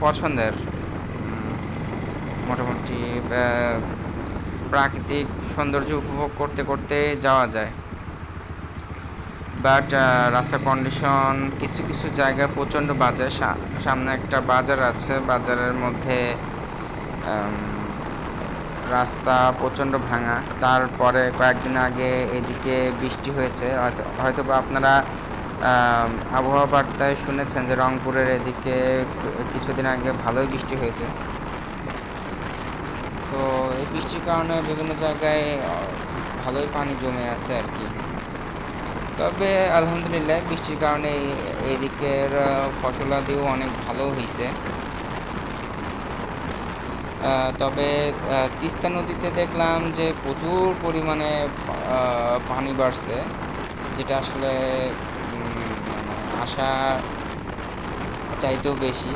পছন্দের। মোটামুটি প্রাকৃতিক সৌন্দর্য উপভোগ করতে করতে যাওয়া যায়। বাট রাস্তার কন্ডিশন কিছু কিছু জায়গায় প্রচণ্ড বাজে। সামনে একটা বাজার আছে, বাজারের মধ্যে রাস্তা প্রচণ্ড ভাঙা। তারপরে কয়েকদিন আগে এদিকে বৃষ্টি হয়েছে, হয়তো বা আপনারা আবহাওয়া বার্তায় শুনেছেন যে রংপুরের এদিকে কিছুদিন আগে ভালোই বৃষ্টি হয়েছে। তো এই বৃষ্টির কারণে বিভিন্ন জায়গায় ভালোই পানি জমে আছে আর কি। তবে আলহামদুলিল্লাহ বৃষ্টির কারণে এদিকের ফসলাদিও অনেক ভালো হয়েছে। তবে তিস্তা নদীতে দেখলাম যে প্রচুর পরিমাণে পানি বাড়ছে, যেটা আসলে আশা চাইতেও বেশি।